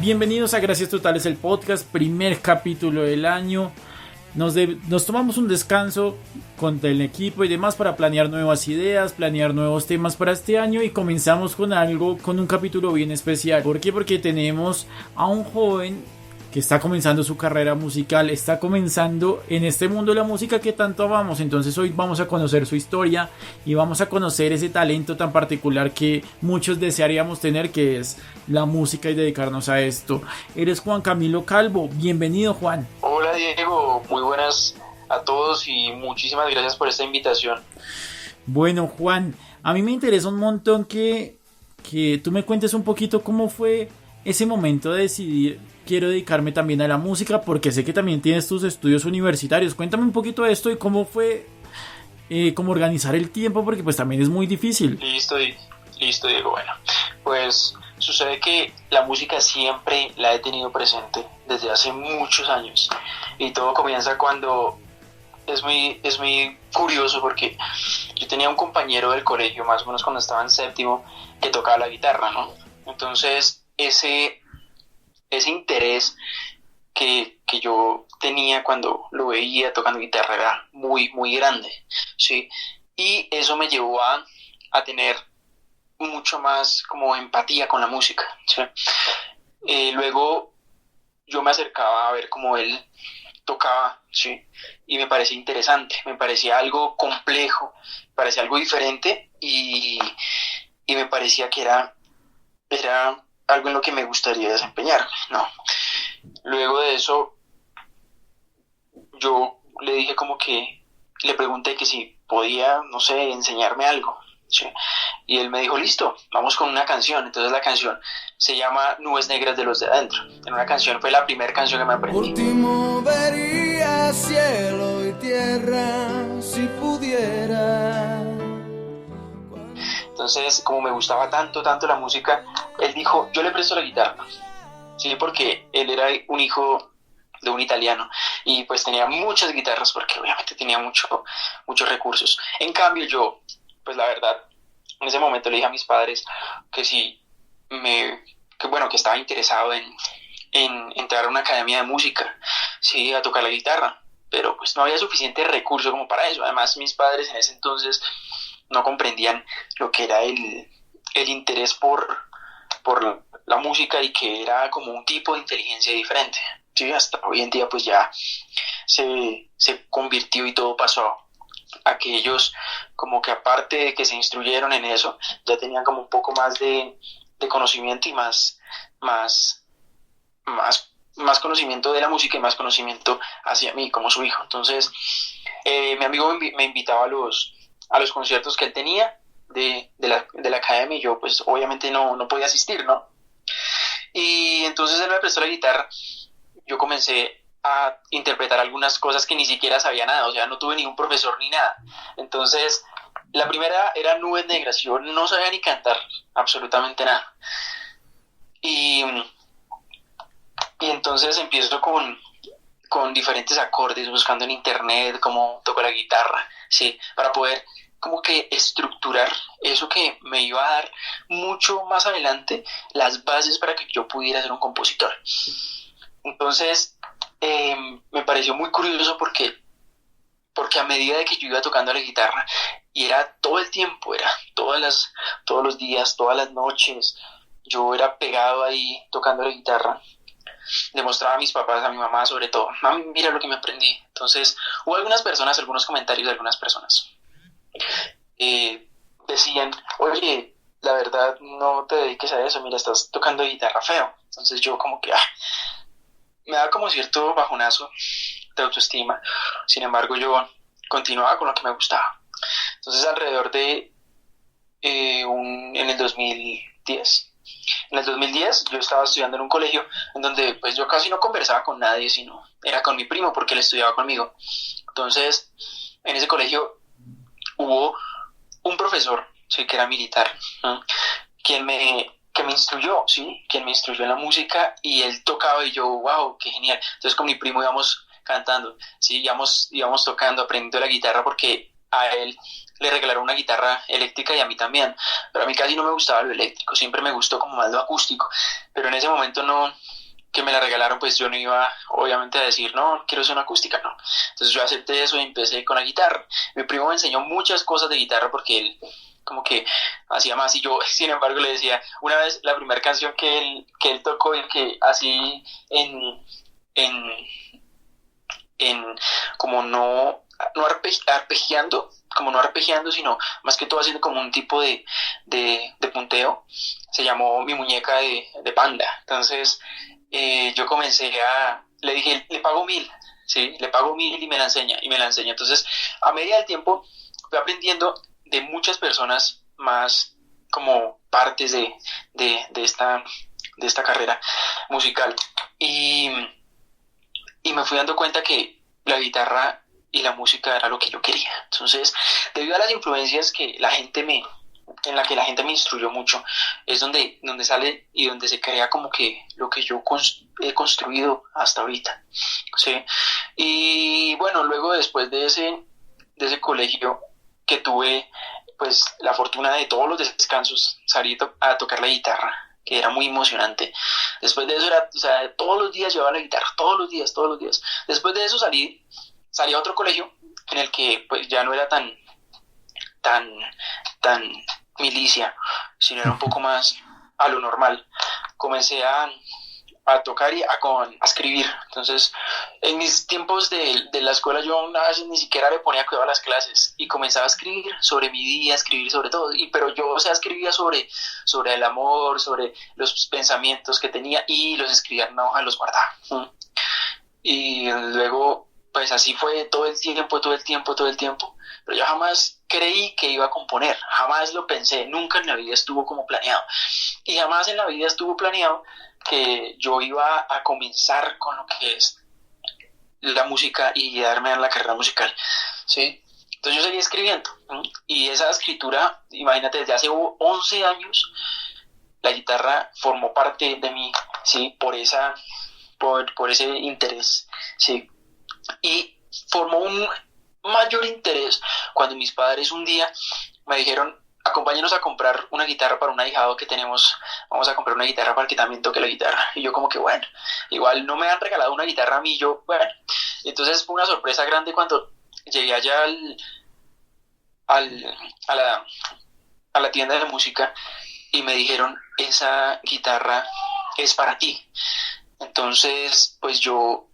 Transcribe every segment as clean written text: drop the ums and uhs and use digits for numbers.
Bienvenidos a Gracias Totales, el podcast, primer capítulo del año. Nos tomamos un descanso con el equipo y demás para planear nuevas ideas, planear nuevos temas para este año y comenzamos con un capítulo bien especial. ¿Por qué? Porque tenemos a un joven que está comenzando su carrera musical, está comenzando en este mundo de la música que tanto amamos. Entonces hoy vamos a conocer su historia y vamos a conocer ese talento tan particular que muchos desearíamos tener, que es la música y dedicarnos a esto. Eres Juan Camilo Calvo, bienvenido Juan. Hola Diego, muy buenas a todos y muchísimas gracias por esta invitación. Bueno Juan, a mí me interesa un montón que tú me cuentes un poquito cómo fue ese momento de decidir: quiero dedicarme también a la música, porque sé que también tienes tus estudios universitarios. Cuéntame un poquito de esto y cómo fue cómo organizar el tiempo, porque pues también es muy difícil. Listo Diego, bueno, pues sucede que la música siempre la he tenido presente desde hace muchos años y todo comienza cuando es muy curioso, porque yo tenía un compañero del colegio, más o menos cuando estaba en séptimo, que tocaba la guitarra, ¿no? Entonces ese interés que yo tenía cuando lo veía tocando guitarra era muy, muy grande, ¿sí? Y eso me llevó a tener mucho más como empatía con la música, ¿sí? Luego yo me acercaba a ver cómo él tocaba, ¿sí? Y me parecía interesante, me parecía algo complejo, me parecía algo diferente y me parecía que era algo en lo que me gustaría desempeñarme, ¿no? Luego de eso, yo le dije le pregunté que si podía, no sé, enseñarme algo, ¿sí? Y él me dijo, listo, vamos con una canción. Entonces la canción se llama Nubes Negras de los de Adentro. En una canción, fue la primera canción que me aprendí. Último vería cielo y tierra si pudiera. Entonces, como me gustaba tanto la música, él dijo, yo le presto la guitarra, ¿sí? Porque él era un hijo de un italiano y pues tenía muchas guitarras porque obviamente tenía muchos recursos. En cambio yo, pues la verdad, en ese momento le dije a mis padres que que estaba interesado en entrar a una academia de música, sí, a tocar la guitarra, pero pues no había suficiente recurso como para eso. Además, mis padres en ese entonces no comprendían lo que era el interés por la música y que era como un tipo de inteligencia diferente. Sí, hasta hoy en día pues ya se convirtió y todo pasó a que ellos, como que aparte de que se instruyeron en eso, ya tenían como un poco más de conocimiento y más conocimiento de la música y más conocimiento hacia mí como su hijo. Entonces mi amigo me invitaba a los conciertos que él tenía de la academia y yo pues obviamente no podía asistir, ¿no? Y entonces él me prestó la guitarra, yo comencé a interpretar algunas cosas que ni siquiera sabía nada, o sea, no tuve ni un profesor ni nada. Entonces la primera era Nubes Negras, yo no sabía ni cantar absolutamente nada. Y entonces empiezo con diferentes acordes, buscando en internet cómo toco la guitarra, ¿sí? Para poder como que estructurar eso que me iba a dar mucho más adelante las bases para que yo pudiera ser un compositor. Entonces me pareció muy curioso porque a medida de que yo iba tocando la guitarra, y era todo el tiempo, era todos los días, todas las noches, yo era pegado ahí tocando la guitarra, demostraba a mis papás, a mi mamá sobre todo, mami, mira lo que me aprendí. Entonces hubo algunos comentarios de algunas personas. Decían, oye, la verdad no te dediques a eso, mira, estás tocando guitarra feo. Entonces yo como que me da como cierto bajonazo de autoestima. Sin embargo, yo continuaba con lo que me gustaba. Entonces alrededor de en el 2010 yo estaba estudiando en un colegio en donde pues yo casi no conversaba con nadie, sino era con mi primo porque él estudiaba conmigo. Entonces en ese colegio hubo un profesor, sí, que era militar, ¿no? que me instruyó, ¿sí? Quien me instruyó en la música, y él tocaba y yo, wow, qué genial. Entonces con mi primo íbamos cantando, ¿sí? íbamos tocando, aprendiendo la guitarra, porque a él le regalaron una guitarra eléctrica y a mí también, pero a mí casi no me gustaba lo eléctrico, siempre me gustó como más lo acústico, pero en ese momento no, que me la regalaron, pues yo no iba obviamente a decir, no, quiero ser una acústica, no. Entonces yo acepté eso y empecé con la guitarra. Mi primo me enseñó muchas cosas de guitarra porque él como que hacía más y yo, sin embargo, le decía, una vez la primera canción que él tocó y que así en, en como arpegiando, como no arpegiando, sino más que todo haciendo como un tipo de punteo, se llamó Mi Muñeca de Panda. Entonces yo le dije, le pago 1.000, ¿sí? Le pago 1.000 y me la enseña, Entonces, a medida del tiempo, fui aprendiendo de muchas personas más como partes de esta carrera musical. Y me fui dando cuenta que la guitarra y la música era lo que yo quería. Entonces, debido a las influencias en la que la gente me instruyó mucho, es donde sale y donde se crea como que lo que yo he construido hasta ahorita, ¿sí? Y bueno, luego después de ese colegio que tuve, pues la fortuna de todos los descansos salir a tocar la guitarra, que era muy emocionante. Después de eso todos los días llevaba la guitarra, todos los días. Después de eso salí a otro colegio en el que pues ya no era tan milicia, sino era un poco más a lo normal. Comencé a tocar y a escribir. Entonces, en mis tiempos de la escuela yo a veces ni siquiera le ponía cuidado a las clases y comenzaba a escribir sobre mi día, a escribir sobre todo. Pero yo, escribía sobre el amor, sobre los pensamientos que tenía y los escribía en una hoja y los guardaba. Y luego, pues así fue todo el tiempo. Pero yo jamás creí que iba a componer, jamás lo pensé, nunca en la vida estuvo como planeado. Y jamás en la vida estuvo planeado que yo iba a comenzar con lo que es la música y darme en la carrera musical, ¿sí? Entonces yo seguí escribiendo, ¿sí? Y esa escritura, imagínate, desde hace 11 años, la guitarra formó parte de mí, ¿sí? Por ese interés, ¿sí? Y formó un mayor interés cuando mis padres un día me dijeron, acompáñenos a comprar una guitarra para un ahijado que tenemos, vamos a comprar una guitarra para que también toque la guitarra. Y yo como que bueno, igual no me han regalado una guitarra a mí, yo bueno. Entonces fue una sorpresa grande cuando llegué allá a la tienda de música y me dijeron, esa guitarra es para ti. Entonces pues yo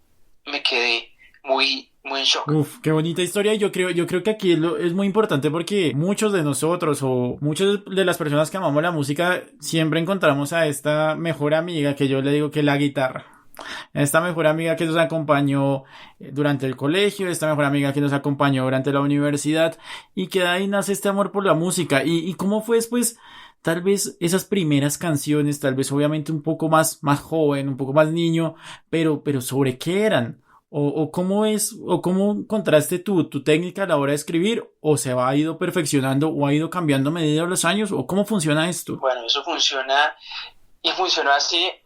me quedé muy en shock. Uf, qué bonita historia. Yo creo que aquí es muy importante porque muchos de nosotros o muchas de las personas que amamos la música siempre encontramos a esta mejor amiga que yo le digo que es la guitarra. Esta mejor amiga que nos acompañó durante el colegio, esta mejor amiga que nos acompañó durante la universidad y que de ahí nace este amor por la música. ¿Y cómo fue después? Tal vez esas primeras canciones, tal vez obviamente un poco más joven, un poco más niño, pero ¿sobre qué eran? O cómo encontraste tu técnica a la hora de escribir, o se ha ido perfeccionando o ha ido cambiando a medida de los años, o cómo funciona esto. Bueno, eso funciona y funcionó hace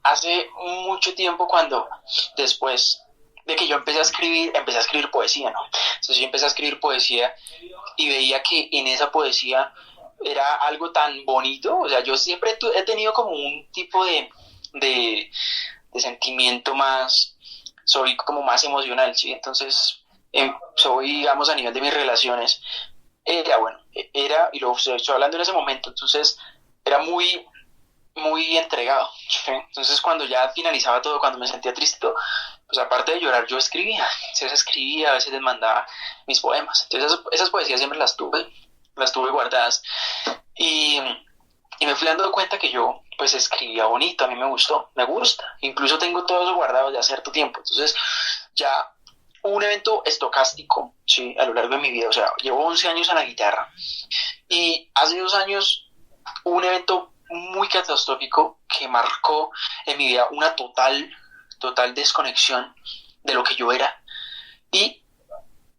mucho tiempo, cuando después de que yo empecé a escribir poesía, ¿no? Entonces yo empecé a escribir poesía y veía que en esa poesía era algo tan bonito. O sea, yo siempre he tenido como un tipo de sentimiento más, soy como más emocional, ¿sí? Entonces, soy, digamos, a nivel de mis relaciones, y lo estoy hablando en ese momento, entonces, era muy, muy entregado, ¿sí? Entonces, cuando ya finalizaba todo, cuando me sentía triste, pues aparte de llorar, yo escribía, a veces les mandaba mis poemas. Entonces, esas poesías siempre las tuve guardadas, y me fui dando cuenta que yo pues escribía bonito, a mí me gusta, incluso tengo todo eso guardado de hace cierto tiempo. Entonces ya hubo un evento estocástico, ¿sí? A lo largo de mi vida, o sea, llevo 11 años en la guitarra y hace 2 años hubo un evento muy catastrófico que marcó en mi vida una total desconexión de lo que yo era, y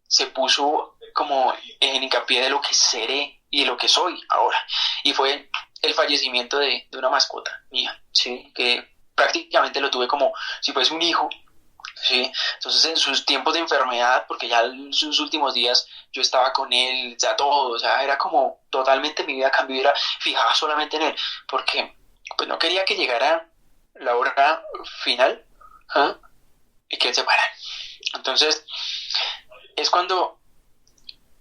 se puso como en hincapié de lo que seré y de lo que soy ahora, y fue el fallecimiento de una mascota mía, ¿sí? Que prácticamente lo tuve como si fuese un hijo, ¿sí? Entonces en sus tiempos de enfermedad, porque ya en sus últimos días yo estaba con él, ya todo, o sea, era como totalmente mi vida cambió, era fijada solamente en él, porque pues no quería que llegara la hora final, ¿ah? Y que él se parara. Entonces es cuando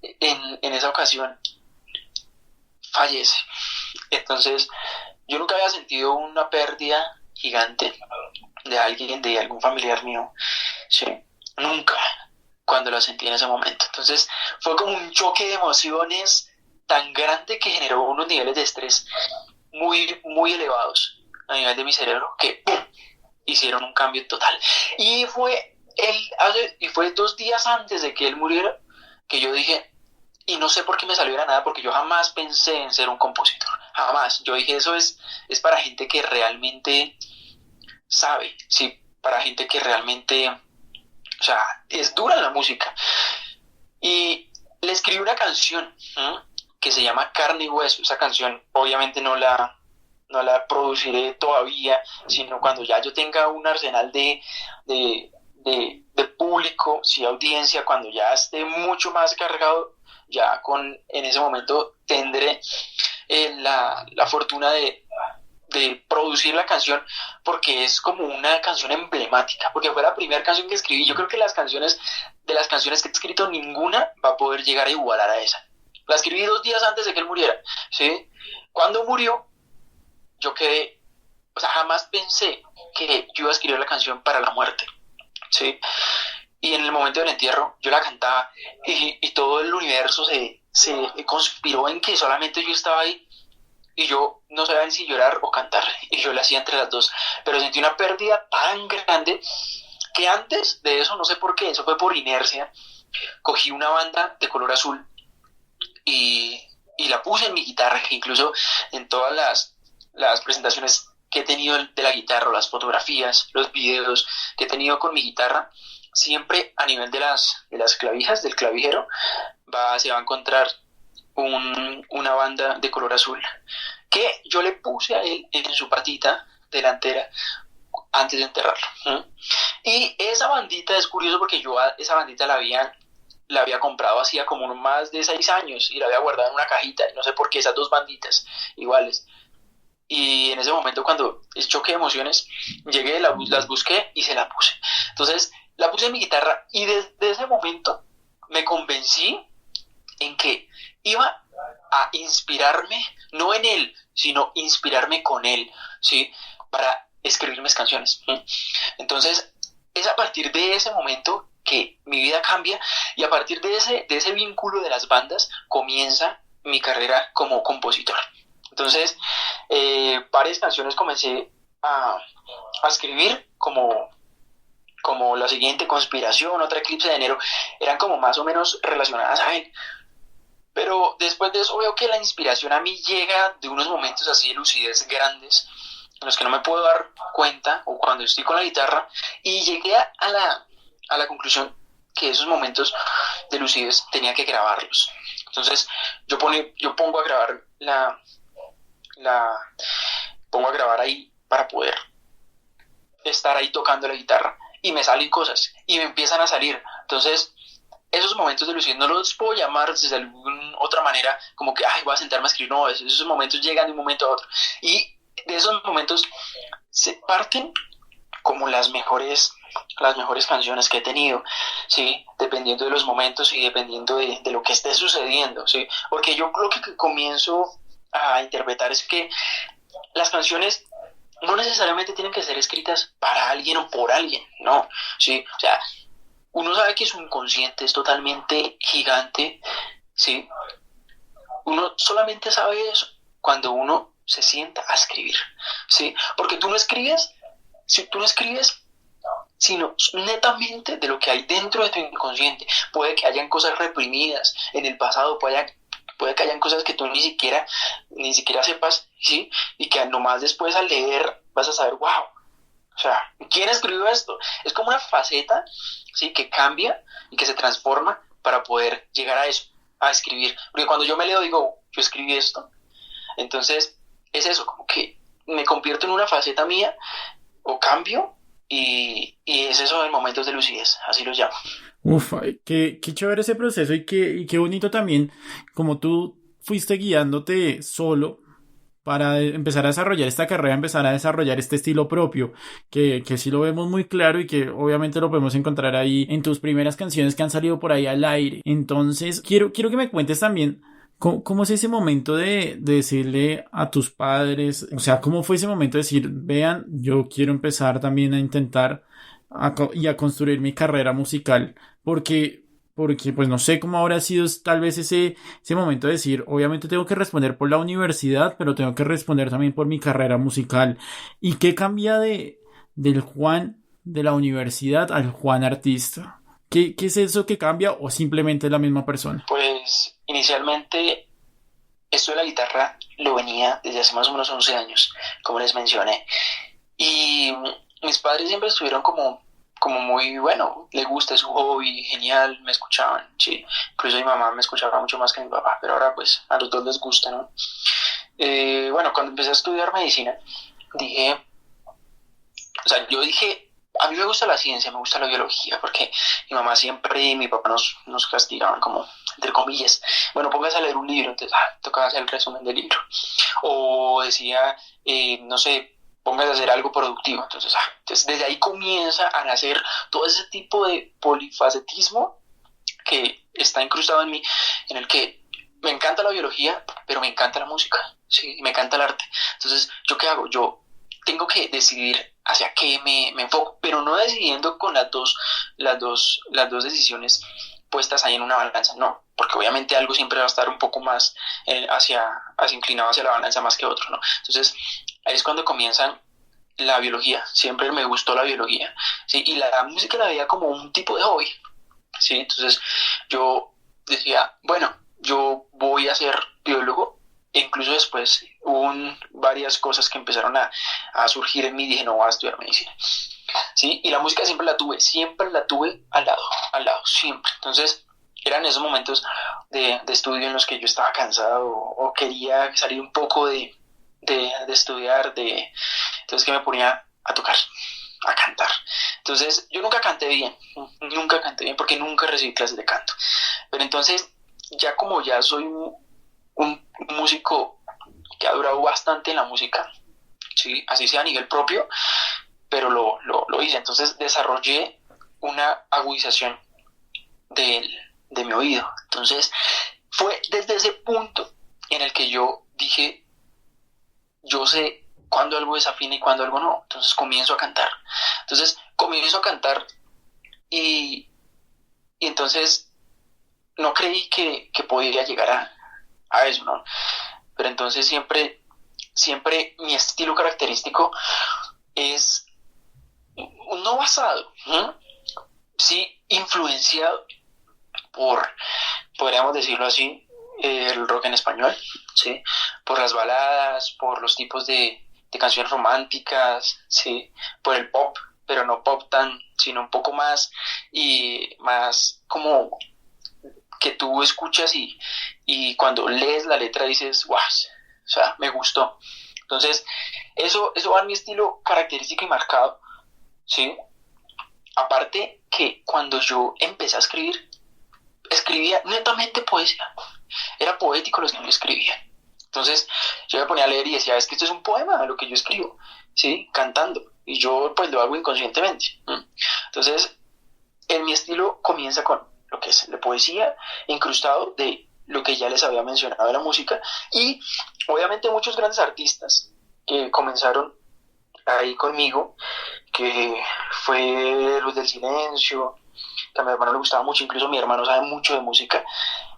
en esa ocasión fallece. Entonces yo nunca había sentido una pérdida gigante de alguien, de algún familiar mío, sí, nunca, cuando la sentí en ese momento. Entonces fue como un choque de emociones tan grande que generó unos niveles de estrés muy, muy elevados a nivel de mi cerebro que ¡pum! Hicieron un cambio total. Y fue 2 días antes de que él muriera que yo dije, y no sé por qué me salió de la nada, porque yo jamás pensé en ser un compositor, jamás. Yo dije, eso es para gente que realmente sabe, sí, para gente que realmente, o sea, es dura en la música. Y le escribí una canción, ¿m? Que se llama Carne y Hueso. Esa canción obviamente no la produciré todavía, sino cuando ya yo tenga un arsenal de público, sí, audiencia, cuando ya esté mucho más cargado, ya en ese momento tendré la fortuna de producir la canción, porque es como una canción emblemática, porque fue la primera canción que escribí. Yo creo que de las canciones que he escrito, ninguna va a poder llegar a igualar a esa. La escribí 2 días antes de que él muriera, ¿sí? Cuando murió, yo quedé, o sea, jamás pensé que yo iba a escribir la canción para la muerte, ¿sí? Y en el momento del entierro, yo la cantaba y todo el universo se conspiró en que solamente yo estaba ahí y yo no sabía si llorar o cantar, y yo la hacía entre las dos, pero sentí una pérdida tan grande que antes de eso, no sé por qué, eso fue por inercia, cogí una banda de color azul y la puse en mi guitarra, que incluso en todas las presentaciones que he tenido de la guitarra, las fotografías, los videos que he tenido con mi guitarra, siempre a nivel de las clavijas, del clavijero, se va a encontrar una banda de color azul que yo le puse a él en su patita delantera antes de enterrarlo. Y esa bandita es curioso porque yo esa bandita la había comprado hacía como más de 6 años y la había guardado en una cajita, y no sé por qué esas dos banditas iguales. Y en ese momento, cuando es choque de emociones, llegué, las busqué y se la puse. Entonces la puse en mi guitarra y desde ese momento me convencí en que iba a inspirarme, no en él, sino inspirarme con él, ¿sí? Para escribir mis canciones. Entonces, es a partir de ese momento que mi vida cambia, y a partir de ese vínculo de las bandas comienza mi carrera como compositor. Entonces, varias canciones comencé a escribir como la siguiente, Conspiración, otra Eclipse de Enero, eran como más o menos relacionadas a él. Pero después de eso veo que la inspiración a mí llega de unos momentos así de lucidez grandes, en los que no me puedo dar cuenta, o cuando estoy con la guitarra, y llegué a la conclusión que esos momentos de lucidez tenía que grabarlos. Entonces yo pongo a grabar pongo a grabar ahí para poder estar ahí tocando la guitarra, y me salen cosas y me empiezan a salir. Entonces esos momentos de lucidez no los puedo llamar de alguna otra manera como que voy a sentarme a escribir. No, esos momentos llegan de un momento a otro, y de esos momentos se parten como las mejores canciones que he tenido, ¿sí? Dependiendo de los momentos y dependiendo de lo que esté sucediendo, ¿sí? Porque yo lo que comienzo a interpretar es que las canciones no necesariamente tienen que ser escritas para alguien o por alguien, no, ¿sí? O sea, uno sabe que su inconsciente es totalmente gigante, ¿sí? Uno solamente sabe eso cuando uno se sienta a escribir, ¿sí? Porque tú no escribes sino netamente de lo que hay dentro de tu inconsciente. Puede que hayan cosas reprimidas en el pasado, puede que hayan cosas que tú ni siquiera sepas, ¿sí? Y que nomás después al leer vas a saber, wow, o sea, ¿quién escribió esto? Es como una faceta, ¿sí? Que cambia y que se transforma para poder llegar a eso, a escribir. Porque cuando yo me leo digo, yo escribí esto. Entonces es eso, como que me convierto en una faceta mía, o cambio, y es eso en momentos de lucidez, así los llamo. Uf, ay, qué chévere ese proceso y qué bonito también, como tú fuiste guiándote solo para empezar a desarrollar esta carrera, empezar a desarrollar este estilo propio, que sí lo vemos muy claro y que obviamente lo podemos encontrar ahí en tus primeras canciones que han salido por ahí al aire. Entonces, quiero que me cuentes también cómo es ese momento de decirle a tus padres, o sea, cómo fue ese momento de decir, vean, yo quiero empezar también a intentar y a construir mi carrera musical, porque pues no sé cómo habrá sido tal vez ese momento de decir, obviamente tengo que responder por la universidad, pero tengo que responder también por mi carrera musical. ¿Y qué cambia del Juan de la universidad al Juan artista? ¿Qué es eso que cambia o simplemente es la misma persona? Pues inicialmente esto de la guitarra lo venía desde hace más o menos 11 años, como les mencioné. Y mis padres siempre estuvieron como muy, bueno, le gusta, es su hobby, genial, me escuchaban, sí. Incluso mi mamá me escuchaba mucho más que mi papá, pero ahora pues a los dos les gusta, ¿no? Bueno, cuando empecé a estudiar medicina, dije, o sea, yo dije, a mí me gusta la ciencia, me gusta la biología, porque mi mamá siempre y mi papá nos castigaban como, entre comillas, bueno, póngase a leer un libro, entonces tocaba hacer el resumen del libro. O decía, no sé, póngase a hacer algo productivo. Entonces desde ahí comienza a nacer todo ese tipo de polifacetismo que está incrustado en mí, en el que me encanta la biología, pero me encanta la música, sí, me encanta el arte. Entonces, ¿yo qué hago? Yo tengo que decidir hacia qué me enfoco, pero no decidiendo con las dos decisiones puestas ahí en una balanza, no, porque obviamente algo siempre va a estar un poco más hacia inclinado hacia la balanza más que otro, ¿no? Entonces, ahí es cuando comienzan la biología, siempre me gustó la biología, ¿sí? Y la música la veía como un tipo de hobby, ¿sí? Entonces, yo decía, bueno, yo voy a ser biólogo, e incluso después hubo varias cosas que empezaron a surgir en mí y dije, no, voy a estudiar medicina, ¿sí? Y la música siempre la tuve al lado, siempre. Entonces, eran esos momentos de estudio en los que yo estaba cansado o quería salir un poco de estudiar, entonces que me ponía a tocar, a cantar. Entonces, yo nunca canté bien porque nunca recibí clases de canto. Pero entonces, ya soy un músico que ha durado bastante en la música, ¿sí? Así sea a nivel propio, pero lo hice. Entonces desarrollé una agudización de mi oído. Entonces fue desde ese punto en el que yo dije, yo sé cuándo algo desafina y cuándo algo no. Entonces comienzo a cantar. Y entonces no creí que podía llegar a eso, ¿no? Pero entonces siempre mi estilo característico es no basado, ¿no? Sí influenciado por, podríamos decirlo así, el rock en español, ¿sí? Por las baladas, por los tipos de canciones románticas, ¿sí? Por el pop, pero no pop sino un poco más y más como que tú escuchas y cuando lees la letra dices, wow, o sea, me gustó. Entonces, eso va en mi estilo característico y marcado, ¿sí? Aparte que cuando yo empecé a escribía netamente poesía. Era poético lo que yo escribía. Entonces, yo me ponía a leer y decía, es que esto es un poema lo que yo escribo, ¿sí? Cantando. Y yo, pues, lo hago inconscientemente. Entonces, en mi estilo comienza con lo que es la poesía, incrustado de lo que ya les había mencionado de la música, y obviamente muchos grandes artistas que comenzaron ahí conmigo, que fue Luz del Silencio, que a mi hermano le gustaba mucho, incluso mi hermano sabe mucho de música,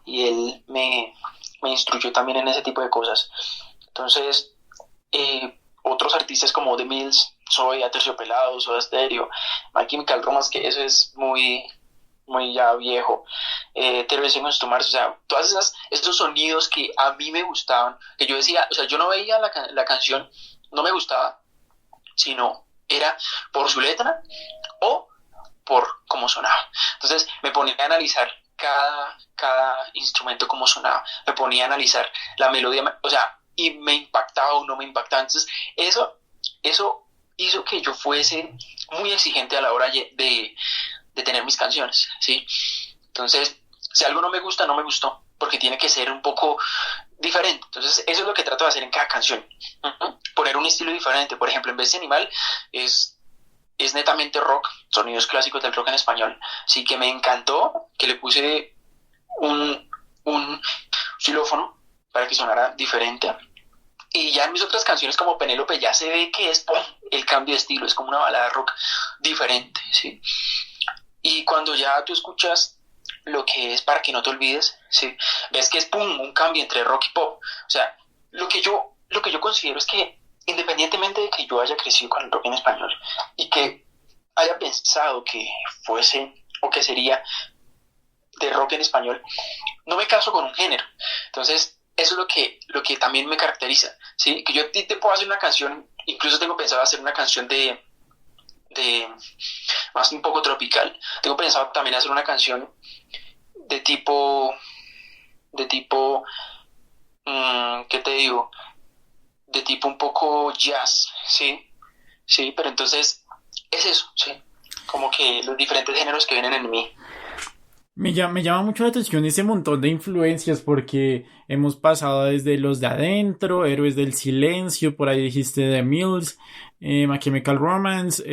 y él me instruyó también en ese tipo de cosas. Entonces, otros artistas como The Mills, Soy, Aterciopelados, Soda Stereo, My Chemical Romance, que eso es muy ya viejo, Terrence Mars, o sea, esos sonidos que a mí me gustaban, que yo decía, o sea, yo no veía la canción, no me gustaba, sino era por su letra o por cómo sonaba. Entonces me ponía a analizar cada instrumento cómo sonaba, me ponía a analizar la melodía, o sea, y me impactaba o no me impactaba. Entonces eso hizo que yo fuese muy exigente a la hora de tener mis canciones, ¿sí? Entonces, si algo no me gusta, no me gustó, porque tiene que ser un poco diferente. Entonces, eso es lo que trato de hacer en cada canción. Poner un estilo diferente. Por ejemplo, en vez de Animal es netamente rock, sonidos clásicos del rock en español. Sí, que me encantó, que le puse un xilófono para que sonara diferente. Y ya en mis otras canciones como Penélope ya se ve que es ¡pum!, el cambio de estilo, es como una balada rock diferente, ¿sí? Y cuando ya tú escuchas lo que es Para que no te olvides, ¿sí?, ves que es ¡pum!, un cambio entre rock y pop. O sea, lo que yo considero es que independientemente de que yo haya crecido con el rock en español y que haya pensado que fuese o que sería de rock en español, no me caso con un género. Entonces, eso es lo que también me caracteriza, ¿sí? Que yo te puedo hacer una canción, incluso tengo pensado hacer una canción de más un poco tropical. Tengo pensado también hacer una canción de tipo, ¿qué te digo? De tipo un poco jazz, ¿sí? Sí, pero entonces es eso, ¿sí? Como que los diferentes géneros que vienen en mí. Me llama mucho la atención ese montón de influencias porque hemos pasado desde Los de Adentro, Héroes del Silencio, por ahí dijiste The Mills, My Chemical Romance.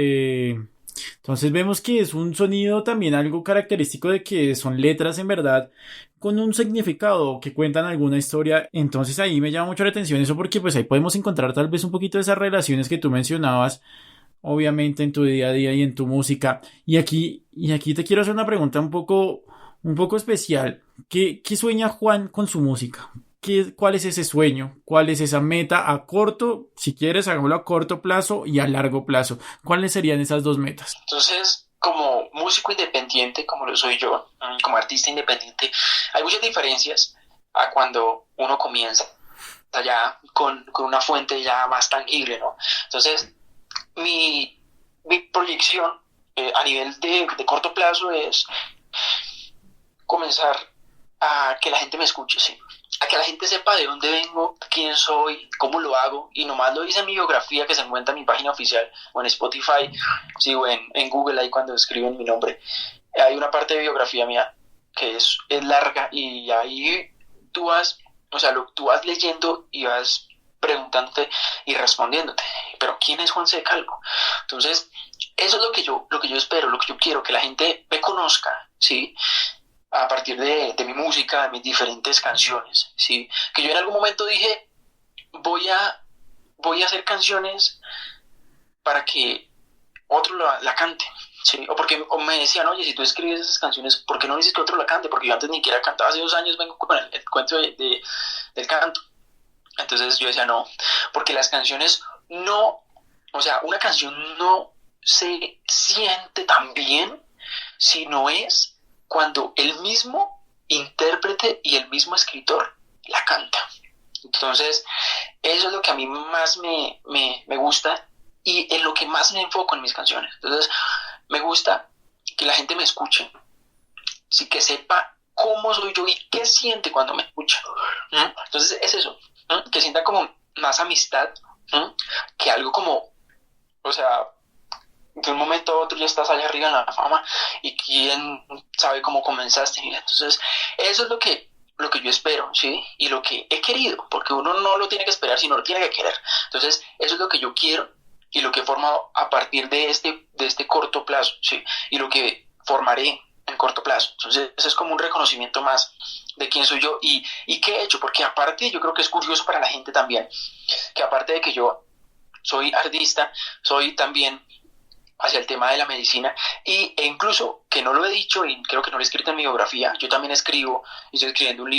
Entonces vemos que es un sonido también algo característico de que son letras en verdad con un significado que cuentan alguna historia. Entonces ahí me llama mucho la atención eso porque pues ahí podemos encontrar tal vez un poquito de esas relaciones que tú mencionabas obviamente en tu día a día y en tu música. Y aquí te quiero hacer una pregunta un poco especial. ¿Qué sueña Juan con su música? ¿Cuál es ese sueño? ¿Cuál es esa meta a corto? Si quieres, hagámoslo a corto plazo y a largo plazo. ¿Cuáles serían esas dos metas? Entonces, como músico independiente, como lo soy yo, como artista independiente, hay muchas diferencias a cuando uno comienza ya con una fuente ya más tangible, ¿no? Entonces, mi proyección a nivel de corto plazo es comenzar a que la gente me escuche, ¿sí? A que la gente sepa de dónde vengo, quién soy, cómo lo hago, y nomás lo dice en mi biografía que se encuentra en mi página oficial o en Spotify, sí, o en Google, ahí cuando escriben mi nombre. Hay una parte de biografía mía que es larga y ahí tú tú vas leyendo y vas preguntándote y respondiéndote, pero ¿quién es Juan C. Calvo? Entonces, eso es lo que yo espero, lo que yo quiero, que la gente me conozca, ¿sí? A partir de mi música, de mis diferentes canciones, ¿sí? Que yo en algún momento dije, voy a hacer canciones para que otro la cante, ¿sí? O me decían, oye, si tú escribes esas canciones, ¿por qué no dices que otro la cante? Porque yo antes ni siquiera cantaba, hace 2 años vengo con el cuento del canto. Entonces yo decía, no, porque las canciones no, o sea, una canción no se siente tan bien si no es cuando el mismo intérprete y el mismo escritor la canta. Entonces, eso es lo que a mí más me gusta y en lo que más me enfoco en mis canciones. Entonces, me gusta que la gente me escuche, sí, que sepa cómo soy yo y qué siente cuando me escucha. Entonces, es eso, que sienta como más amistad, que algo como, o sea, de un momento a otro ya estás allá arriba en la fama y quién sabe cómo comenzaste. Entonces, eso es lo que yo espero, ¿sí? Y lo que he querido, porque uno no lo tiene que esperar, sino lo tiene que querer. Entonces, eso es lo que yo quiero y lo que he formado a partir de este corto plazo, ¿sí? Y lo que formaré en corto plazo. Entonces, eso es como un reconocimiento más de quién soy yo y qué he hecho, porque aparte yo creo que es curioso para la gente también, que aparte de que yo soy artista, soy también hacia el tema de la medicina e incluso, que no lo he dicho y creo que no lo he escrito en mi biografía, yo también escribo y estoy escribiendo un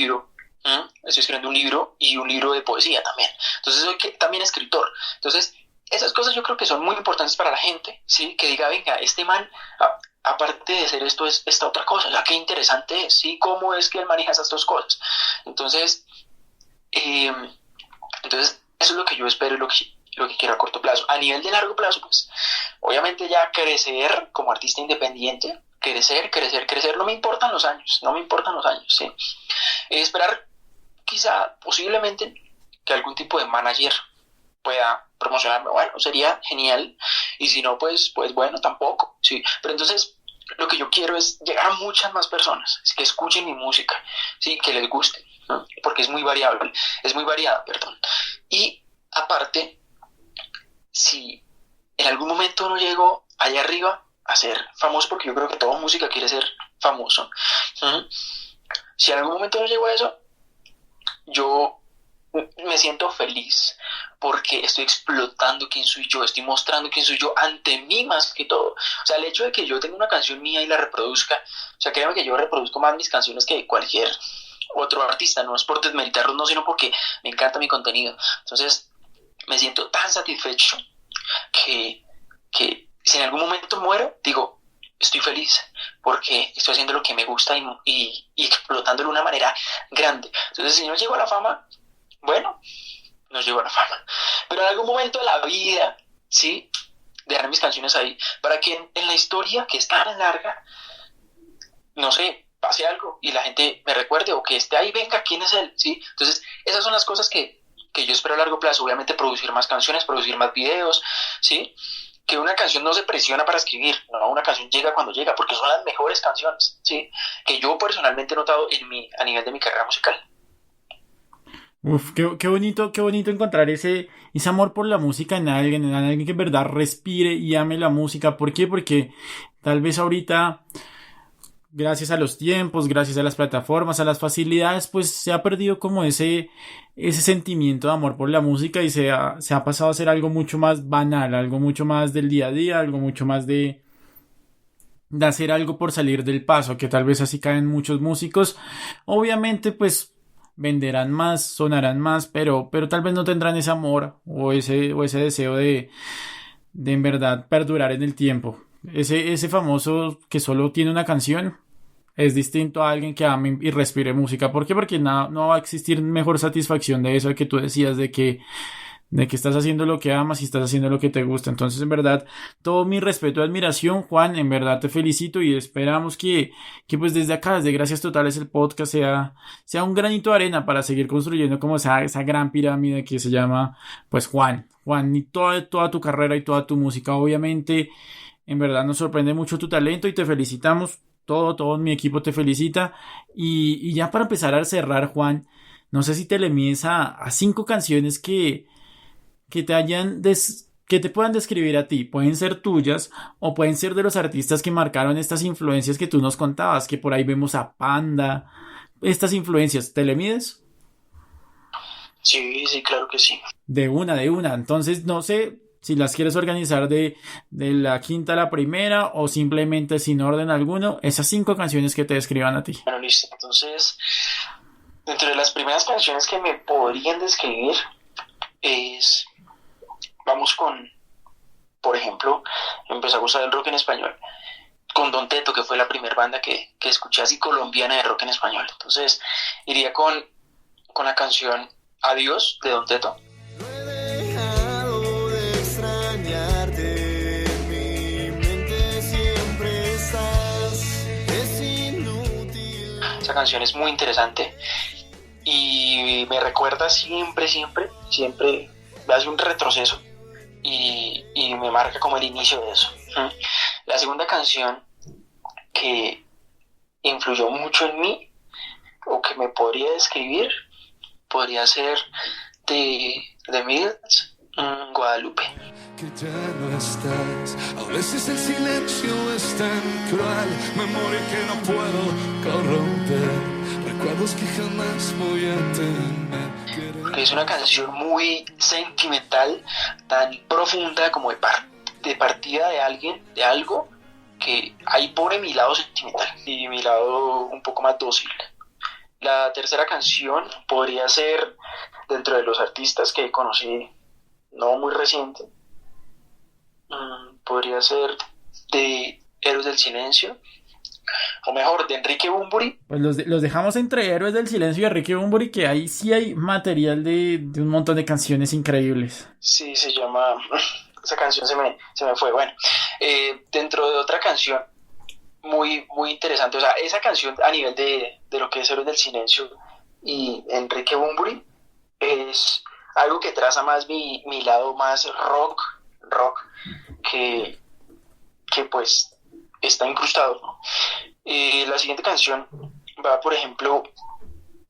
libro, y un libro de poesía también. Entonces soy también escritor. Entonces esas cosas yo creo que son muy importantes para la gente, ¿sí? Que diga, venga, este man, aparte de ser esto, es esta otra cosa, o sea, qué interesante es, ¿sí? Cómo es que él maneja esas dos cosas. Entonces, eso es lo que yo espero y lo que quiero a corto plazo. A nivel de largo plazo, pues, obviamente ya crecer como artista independiente, crecer, no me importan los años, ¿sí? Esperar quizá, posiblemente, que algún tipo de manager pueda promocionarme, bueno, sería genial, y si no, pues bueno, tampoco, sí, pero entonces lo que yo quiero es llegar a muchas más personas, que escuchen mi música, sí, que les guste, ¿no? Porque es muy variable, es muy variada, perdón, y aparte, si en algún momento no llego allá arriba a ser famoso, porque yo creo que toda música quiere ser famoso, ¿sí? Si en algún momento no llego a eso, yo me siento feliz porque estoy explotando quién soy yo, estoy mostrando quién soy yo ante mí más que todo. O sea, el hecho de que yo tenga una canción mía y la reproduzca, o sea, créanme que yo reproduzco más mis canciones que cualquier otro artista, no es por desmeritarlos, no, sino porque me encanta mi contenido. Entonces, me siento tan satisfecho que si en algún momento muero, digo, estoy feliz porque estoy haciendo lo que me gusta y explotándolo de una manera grande. Entonces, si no llego a la fama, bueno, no llego a la fama. Pero en algún momento de la vida, ¿sí? Dejar mis canciones ahí para que en la historia, que es tan larga, no sé, pase algo y la gente me recuerde o que esté ahí, venga, ¿quién es él? ¿Sí? Entonces, esas son las cosas que yo espero a largo plazo. Obviamente producir más canciones, producir más videos, ¿sí? Que una canción no se presiona para escribir, no, una canción llega cuando llega, porque son las mejores canciones, ¿sí? Que yo personalmente he notado a nivel de mi carrera musical. Uf, qué bonito encontrar ese amor por la música en alguien que en verdad respire y ame la música. ¿Por qué? Porque tal vez ahorita, gracias a los tiempos, gracias a las plataformas, a las facilidades, pues se ha perdido como ese sentimiento de amor por la música y se ha pasado a ser algo mucho más banal, algo mucho más del día a día, algo mucho más de hacer algo por salir del paso, que tal vez así caen muchos músicos. Obviamente, pues venderán más, sonarán más, pero tal vez no tendrán ese amor o ese deseo de en verdad perdurar en el tiempo. Ese famoso que solo tiene una canción es distinto a alguien que ame y respire música. ¿Por qué? Porque no va a existir mejor satisfacción de eso que tú decías, de que estás haciendo lo que amas y estás haciendo lo que te gusta. Entonces, en verdad, todo mi respeto y admiración, Juan, en verdad te felicito y esperamos que pues desde acá, desde Gracias Totales, el podcast sea un granito de arena para seguir construyendo como esa gran pirámide que se llama, pues, Juan, y toda tu carrera y toda tu música. Obviamente, en verdad nos sorprende mucho tu talento y te felicitamos. Todo mi equipo te felicita. Y ya para empezar a cerrar, Juan, no sé si te le mides a 5 canciones que te puedan describir a ti. Pueden ser tuyas o pueden ser de los artistas que marcaron estas influencias que tú nos contabas, que por ahí vemos a Panda. Estas influencias, ¿te le mides? Sí, claro que sí. De una. Entonces, no sé si las quieres organizar de la quinta a la primera o simplemente sin orden alguno, esas 5 canciones que te describan a ti. Bueno, listo. Entonces, dentro de las primeras canciones que me podrían describir vamos con, por ejemplo, me empezó a gustar el rock en español con Don Teto, que fue la primera banda que escuché así colombiana de rock en español. Entonces iría con la canción Adiós de Don Teto. No he dejado de extrañarte, en mi mente siempre estás, es inútil. Esa canción es muy interesante y me recuerda siempre, me hace un retroceso y me marca como el inicio de eso. La segunda canción que influyó mucho en mí o que me podría describir podría ser de Beatles, Guadalupe. Que ya no estás, a veces el silencio es tan cruel, memoria que no puedo corromper, recuerdos que jamás voy a tener. Porque es una canción muy sentimental, tan profunda como de partida de alguien, de algo que ahí pone mi lado sentimental y mi lado un poco más dócil. La tercera canción podría ser dentro de los artistas que conocí no muy reciente, podría ser de Héroes del Silencio, o mejor, de Enrique Bunbury. Pues los dejamos entre Héroes del Silencio y Enrique Bunbury, que ahí sí hay material de un montón de canciones increíbles. Sí, se llama... Esa canción se me fue. Bueno, dentro de otra canción muy, muy interesante, o sea, esa canción a nivel de lo que es Héroes del Silencio y Enrique Bunbury es algo que traza más mi lado más rock, que pues está incrustado, ¿no? La siguiente canción va, por ejemplo,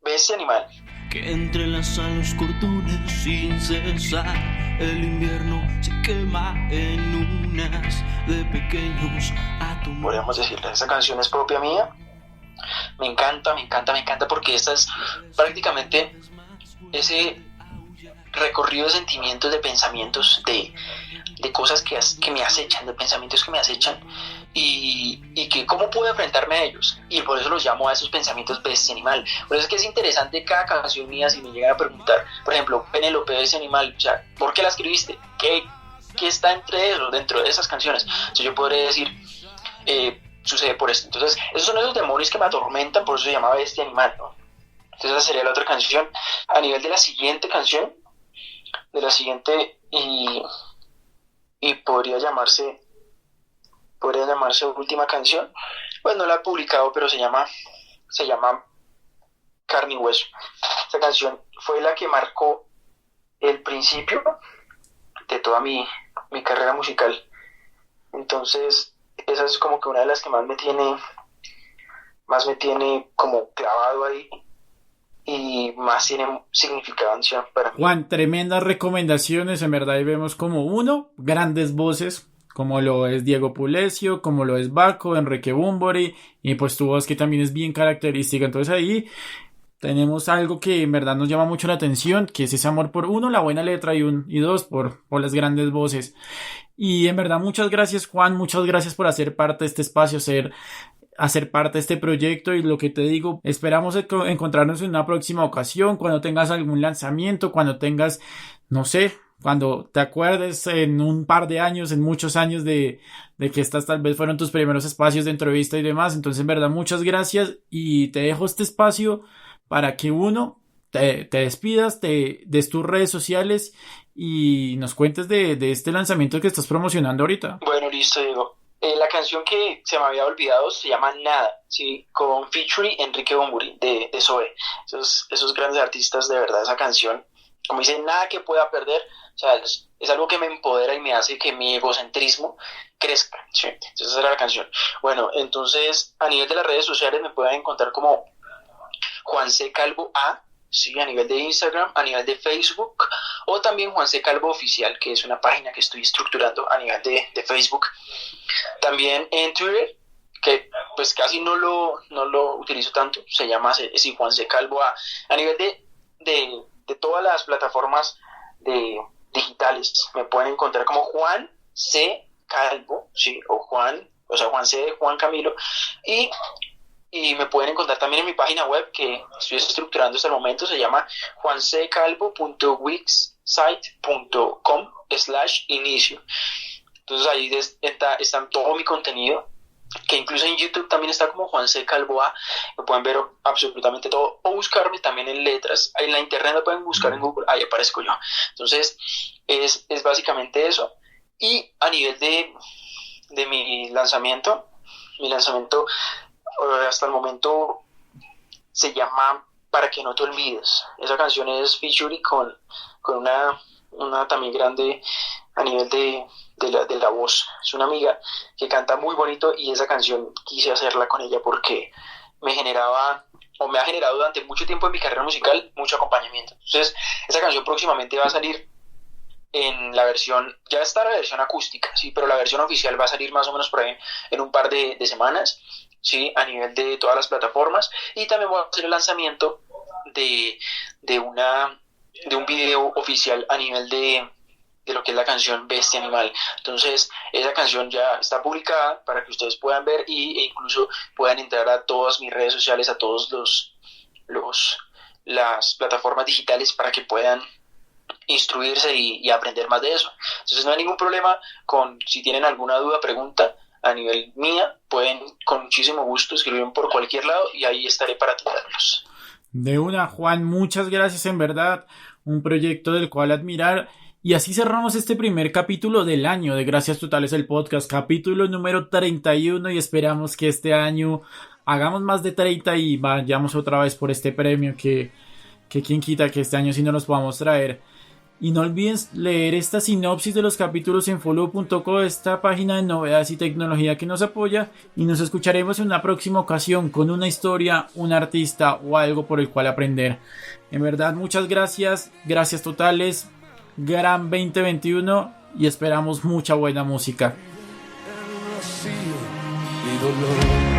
Bestia Animal. Que entrelazan los cordones sin cesar. El invierno se quema en unas de pequeños átomos. Podríamos decirle, esa canción es propia mía. Me encanta porque esta es prácticamente ese recorrido de sentimientos, de pensamientos, de cosas que me acechan, de pensamientos que me acechan y que cómo puedo enfrentarme a ellos, y por eso los llamo a esos pensamientos bestia animal. Por eso es que es interesante cada canción mía. Si me llegan a preguntar, por ejemplo, Penélope, bestia animal, o sea, ¿por qué la escribiste? ¿Qué está dentro de esas canciones? Entonces yo podré decir, sucede por esto. Entonces esos son esos demonios que me atormentan, por eso se llama bestia animal, ¿no? Entonces esa sería la otra canción. A nivel de la siguiente canción, y podría llamarse última canción, pues no la he publicado, pero se llama Carne y Hueso. Esta canción fue la que marcó el principio de toda mi carrera musical. Entonces esa es como que una de las que más me tiene como clavado ahí y más tiene significancia para mí. Juan, tremendas recomendaciones, en verdad, y vemos como uno, grandes voces, como lo es Diego Pulecio, como lo es Baco, Enrique Bunbury, y pues tu voz que también es bien característica. Entonces ahí tenemos algo que en verdad nos llama mucho la atención, que es ese amor por uno, la buena letra, y dos, por las grandes voces. Y en verdad muchas gracias, Juan, muchas gracias por hacer parte de este espacio, hacer parte de este proyecto. Y lo que te digo, esperamos encontrarnos en una próxima ocasión, cuando tengas algún lanzamiento, cuando tengas, no sé, cuando te acuerdes en un par de años, en muchos años de que estas tal vez fueron tus primeros espacios de entrevista y demás. Entonces en verdad muchas gracias, y te dejo este espacio para que te despidas, te des tus redes sociales y nos cuentes de este lanzamiento que estás promocionando ahorita. Bueno, listo, Diego. La canción que se me había olvidado se llama Nada, ¿sí? Con featuring Enrique Bunbury de Zoe. Esos grandes artistas, de verdad, esa canción, como dice, nada que pueda perder. O sea, es algo que me empodera y me hace que mi egocentrismo crezca, ¿sí? Entonces esa era la canción. Bueno, entonces a nivel de las redes sociales me pueden encontrar como Juan C. Calvo A, sí, a nivel de Instagram, a nivel de Facebook, o también Juan C. Calvo Oficial, que es una página que estoy estructurando a nivel de Facebook. También en Twitter, que pues casi no lo utilizo tanto, se llama sí, Juan C. Calvo A nivel de todas las plataformas digitales. Me pueden encontrar como Juan C. Calvo, sí, o Juan C. de Juan Camilo, y me pueden encontrar también en mi página web que estoy estructurando hasta el momento. Se llama juancecalvo.wixsite.com/inicio. Entonces ahí está todo mi contenido, que incluso en YouTube también está como Juan C. Calvo A. Me pueden ver absolutamente todo, o buscarme también en letras. En la internet me pueden buscar en Google, ahí aparezco yo. Entonces es básicamente eso. Y a nivel de mi lanzamiento hasta el momento se llama Para que no te olvides. Esa canción es featuring con una también grande a nivel de la voz. Es una amiga que canta muy bonito, y esa canción quise hacerla con ella porque me ha generado durante mucho tiempo en mi carrera musical mucho acompañamiento. Entonces esa canción próximamente va a salir en la versión, ya está la versión acústica, sí, pero la versión oficial va a salir más o menos por ahí en un par de semanas, sí, a nivel de todas las plataformas. Y también voy a hacer el lanzamiento de un video oficial a nivel de lo que es la canción Bestia Animal. Entonces esa canción ya está publicada para que ustedes puedan ver e incluso puedan entrar a todas mis redes sociales, a todos las plataformas digitales, para que puedan instruirse y aprender más de eso. Entonces no hay ningún problema si tienen alguna duda, pregunta a nivel mía, pueden con muchísimo gusto escribirme por cualquier lado y ahí estaré para atenderlos. De una, Juan, muchas gracias, en verdad, un proyecto del cual admirar. Y así cerramos este primer capítulo del año de Gracias Totales, el podcast, capítulo número 31, y esperamos que este año hagamos más de 30 y vayamos otra vez por este premio, que quien quita que este año sí no nos podamos traer. Y no olviden leer esta sinopsis de los capítulos en follow.co, esta página de novedades y tecnología que nos apoya. Y nos escucharemos en una próxima ocasión con una historia, un artista o algo por el cual aprender. En verdad, muchas gracias. Gracias totales. Gran 2021 y esperamos mucha buena música. Y dolor.